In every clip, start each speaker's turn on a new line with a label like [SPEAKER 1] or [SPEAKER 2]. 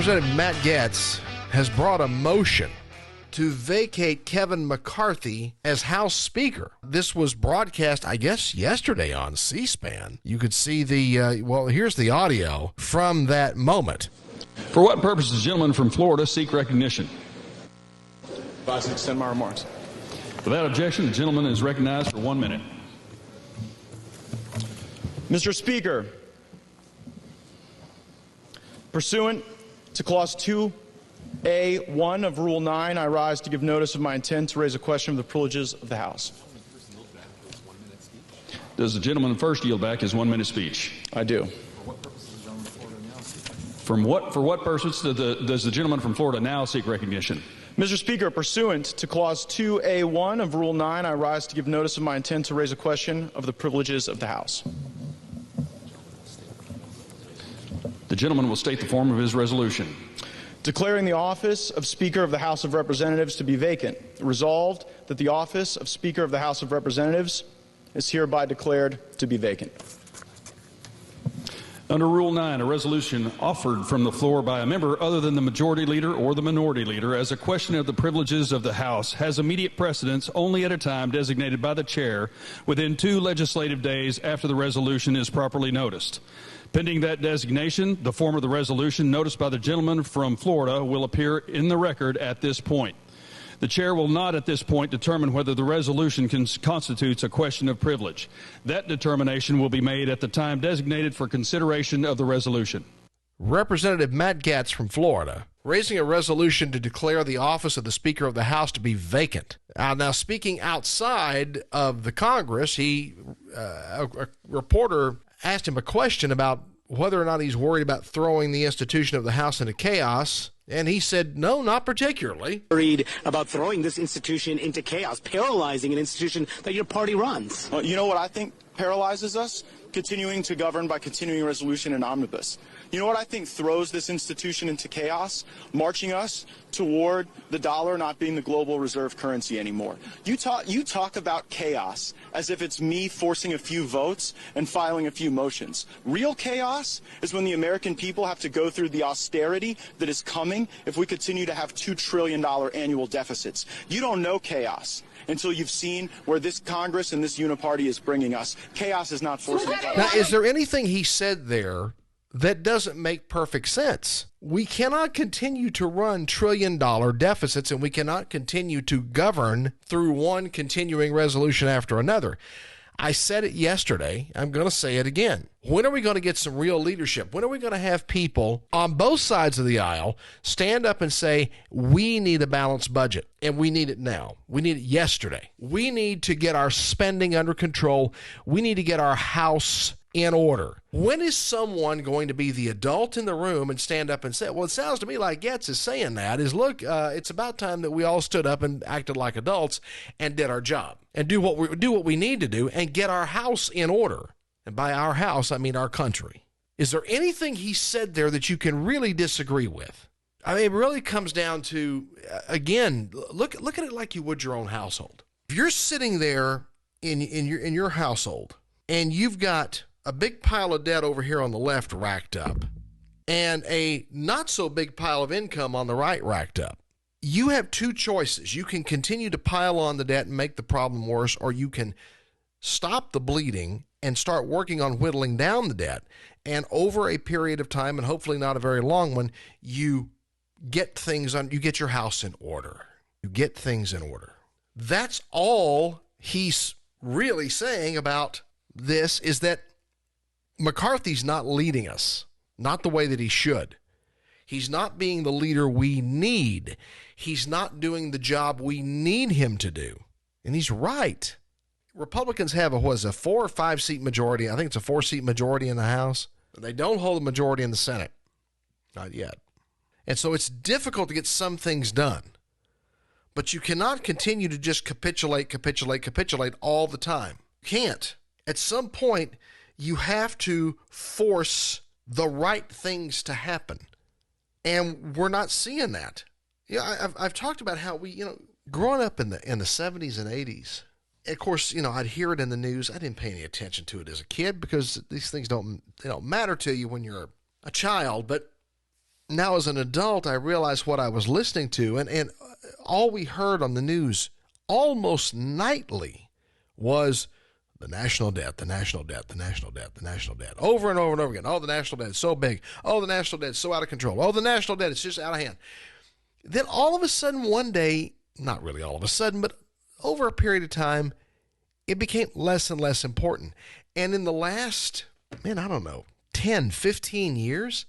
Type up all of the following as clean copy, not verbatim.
[SPEAKER 1] Representative Matt Gaetz has brought a motion to vacate Kevin McCarthy as House Speaker. This was broadcast, I guess, yesterday on C-SPAN. You could see here's the audio from that moment.
[SPEAKER 2] For what purpose does the gentleman from Florida seek recognition?
[SPEAKER 3] Advise to extend my remarks.
[SPEAKER 2] Without objection, the gentleman is recognized for 1 minute.
[SPEAKER 3] Mr. Speaker, pursuant to Clause 2A1 of Rule 9, I rise to give notice of my intent to raise a question of the privileges of the House.
[SPEAKER 2] Does the gentleman first yield back his 1 minute speech?
[SPEAKER 3] I do.
[SPEAKER 2] For what purpose does the gentleman from Florida now seek recognition?
[SPEAKER 3] Mr. Speaker, pursuant to Clause 2A1 of Rule 9, I rise to give notice of my intent to raise a question of the privileges of the House.
[SPEAKER 2] The gentleman will state the form of his resolution.
[SPEAKER 3] Declaring the office of Speaker of the House of Representatives to be vacant. Resolved that the office of Speaker of the House of Representatives is hereby declared to be vacant.
[SPEAKER 2] Under Rule 9, a resolution offered from the floor by a member other than the majority leader or the minority leader as a question of the privileges of the House has immediate precedence only at a time designated by the chair within 2 legislative days after the resolution is properly noticed. Pending that designation, the form of the resolution noticed by the gentleman from Florida will appear in the record at this point. The chair will not at this point determine whether the resolution constitutes a question of privilege. That determination will be made at the time designated for consideration of the resolution.
[SPEAKER 1] Representative Matt Gaetz from Florida raising a resolution to declare the office of the Speaker of the House to be vacant. Now speaking outside of the Congress, a reporter asked him a question about whether or not he's worried about throwing the institution of the House into chaos. And he said, no, not particularly.
[SPEAKER 4] Worried about throwing this institution into chaos, paralyzing an institution that your party runs.
[SPEAKER 3] You know what I think paralyzes us? Continuing to govern by continuing resolution and omnibus. You know what I think throws this institution into chaos? Marching us toward the dollar not being the global reserve currency anymore. You talk about chaos as if it's me forcing a few votes and filing a few motions. Real chaos is when the American people have to go through the austerity that is coming if we continue to have $2 trillion annual deficits. You don't know chaos until you've seen where this Congress and this uniparty is bringing us. Chaos is not forcing us.
[SPEAKER 1] Now, is there anything he said there that doesn't make perfect sense? We cannot continue to run trillion-dollar deficits, and we cannot continue to govern through one continuing resolution after another. I said it yesterday. I'm going to say it again. When are we going to get some real leadership? When are we going to have people on both sides of the aisle stand up and say, we need a balanced budget, and we need it now. We need it yesterday. We need to get our spending under control. We need to get our house in order. When is someone going to be the adult in the room and stand up and say, well, it sounds to me like Gaetz is saying that, is look, it's about time that we all stood up and acted like adults and did our job and do what we need to do and get our house in order. And by our house, I mean our country. Is there anything he said there that you can really disagree with? I mean, it really comes down to, again, look at it like you would your own household. If you're sitting there in your household and you've got a big pile of debt over here on the left racked up and a not so big pile of income on the right racked up, you have 2 choices. You can continue to pile on the debt and make the problem worse, or you can stop the bleeding and start working on whittling down the debt. And over a period of time, and hopefully not a very long one, you get you get your house in order. You get things in order. That's all he's really saying about this, is that McCarthy's not leading us, not the way that he should. He's not being the leader we need. He's not doing the job we need him to do. And he's right. Republicans have a 4 or 5 seat majority. I think it's a 4-seat majority in the House. They don't hold a majority in the Senate. Not yet. And so it's difficult to get some things done. But you cannot continue to just capitulate all the time. You can't. At some point, you have to force the right things to happen. And we're not seeing that. Yeah, I've talked about how we, growing up in the 70s and 80s, of course, I'd hear it in the news. I didn't pay any attention to it as a kid because these things don't matter to you when you're a child. But Now, as an adult, I realized what I was listening to, and all we heard on the news almost nightly was the national debt, the national debt, the national debt, the national debt, over and over and over again. Oh, the national debt is so big. Oh, the national debt is so out of control. Oh, the national debt is just out of hand. Then all of a sudden one day, not really all of a sudden, but over a period of time, it became less and less important. And in the last, 10, 15 years,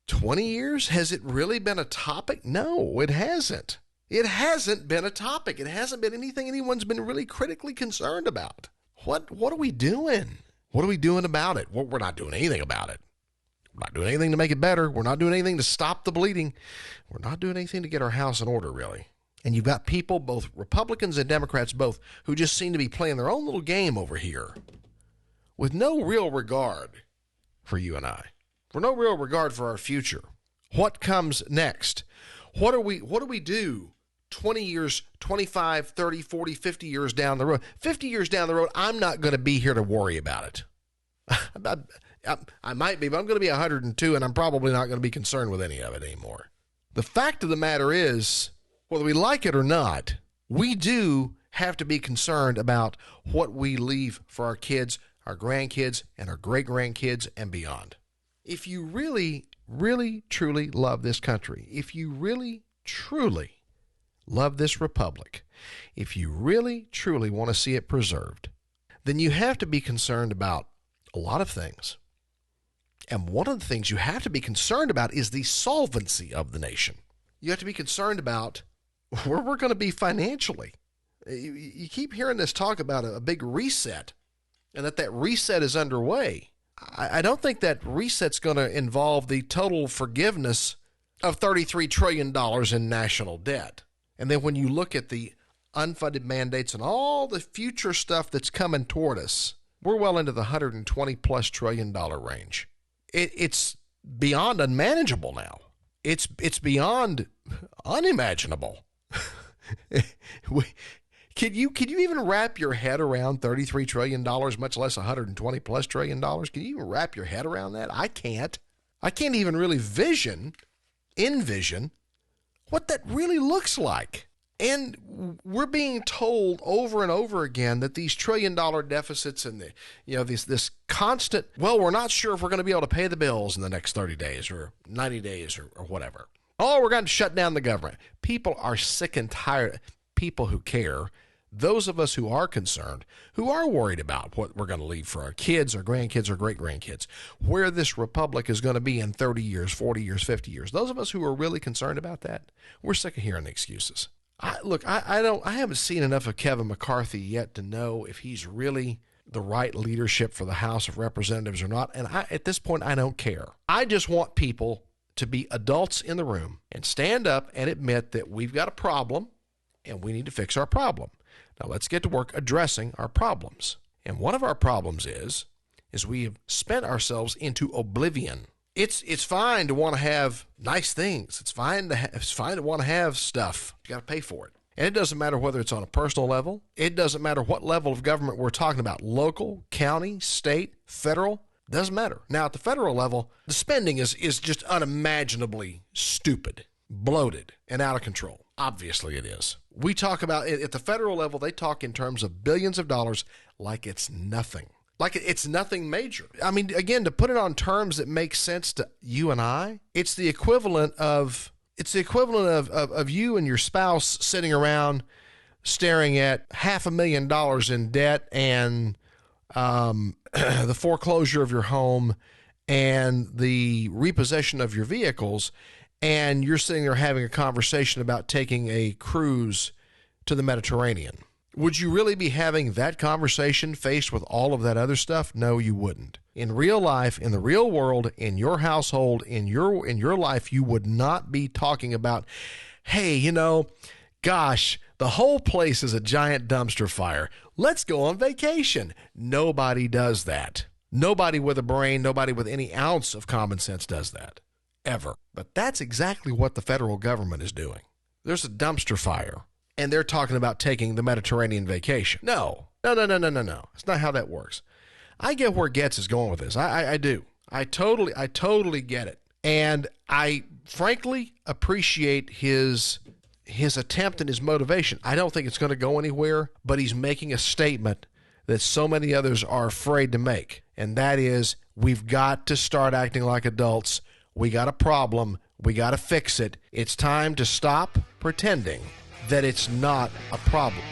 [SPEAKER 1] 20 years, has it really been a topic? No, it hasn't. It hasn't been a topic. It hasn't been anything anyone's been really critically concerned about. What are we doing? What are we doing about it? Well, we're not doing anything about it. We're not doing anything to make it better. We're not doing anything to stop the bleeding. We're not doing anything to get our house in order, really. And you've got people, both Republicans and Democrats both, who just seem to be playing their own little game over here with no real regard for you and I, for no real regard for our future. What comes next? What do we do 20 years, 25, 30, 40, 50 years down the road? 50 years down the road, I'm not going to be here to worry about it. I might be, but I'm going to be 102, and I'm probably not going to be concerned with any of it anymore. The fact of the matter is, whether we like it or not, we do have to be concerned about what we leave for our kids, our grandkids, and our great-grandkids and beyond. If you really, really, truly love this country, if you really, truly love this republic, if you really, truly want to see it preserved, then you have to be concerned about a lot of things. And one of the things you have to be concerned about is the solvency of the nation. You have to be concerned about where we're going to be financially. You keep hearing this talk about a big reset, and that reset is underway. I don't think that reset's going to involve the total forgiveness of $33 trillion in national debt. And then when you look at the unfunded mandates and all the future stuff that's coming toward us, we're well into the $120+ trillion range. It's beyond unmanageable now. It's beyond unimaginable. Can you even wrap your head around $33 trillion, much less $120+ trillion? Can you even wrap your head around that? I can't. I can't even really envision what that really looks like. And we're being told over and over again that these trillion-dollar deficits and this constant, we're not sure if we're going to be able to pay the bills in the next 30 days or 90 days or whatever. Oh, we're going to shut down the government. People are sick and tired. People who care, those of us who are concerned, who are worried about what we're going to leave for our kids, our grandkids, our great-grandkids, where this republic is going to be in 30 years, 40 years, 50 years. Those of us who are really concerned about that, we're sick of hearing the excuses. I haven't seen enough of Kevin McCarthy yet to know if he's really the right leadership for the House of Representatives or not. And at this point, I don't care. I just want people to be adults in the room and stand up and admit that we've got a problem and we need to fix our problem. Now let's get to work addressing our problems. And one of our problems is we have spent ourselves into oblivion. It's fine to want to have nice things. It's fine to want to have stuff. You got to pay for it. And it doesn't matter whether it's on a personal level. It doesn't matter what level of government we're talking about. Local, county, state, federal. Doesn't matter. Now at the federal level, the spending is just unimaginably stupid, bloated, and out of control. Obviously it is. We talk about it at the federal level. They talk in terms of billions of dollars like it's nothing. Like it's nothing major. I mean, again, to put it on terms that make sense to you and I, it's the equivalent of you and your spouse sitting around staring at $500,000 in debt and the foreclosure of your home and the repossession of your vehicles, and you're sitting there having a conversation about taking a cruise to the Mediterranean. Would you really be having that conversation faced with all of that other stuff? No, you wouldn't. In real life, in the real world, in your household, in your life, you would not be talking about, hey, gosh, the whole place is a giant dumpster fire. Let's go on vacation. Nobody does that. Nobody with a brain, nobody with any ounce of common sense does that, ever. But that's exactly what the federal government is doing. There's a dumpster fire. And they're talking about taking the Mediterranean vacation. No. It's not how that works. I get where Gaetz is going with this. I do. I totally get it. And I frankly appreciate his attempt and his motivation. I don't think it's going to go anywhere, but he's making a statement that so many others are afraid to make. And that is, we've got to start acting like adults. We got a problem. We got to fix it. It's time to stop pretending that it's not a problem.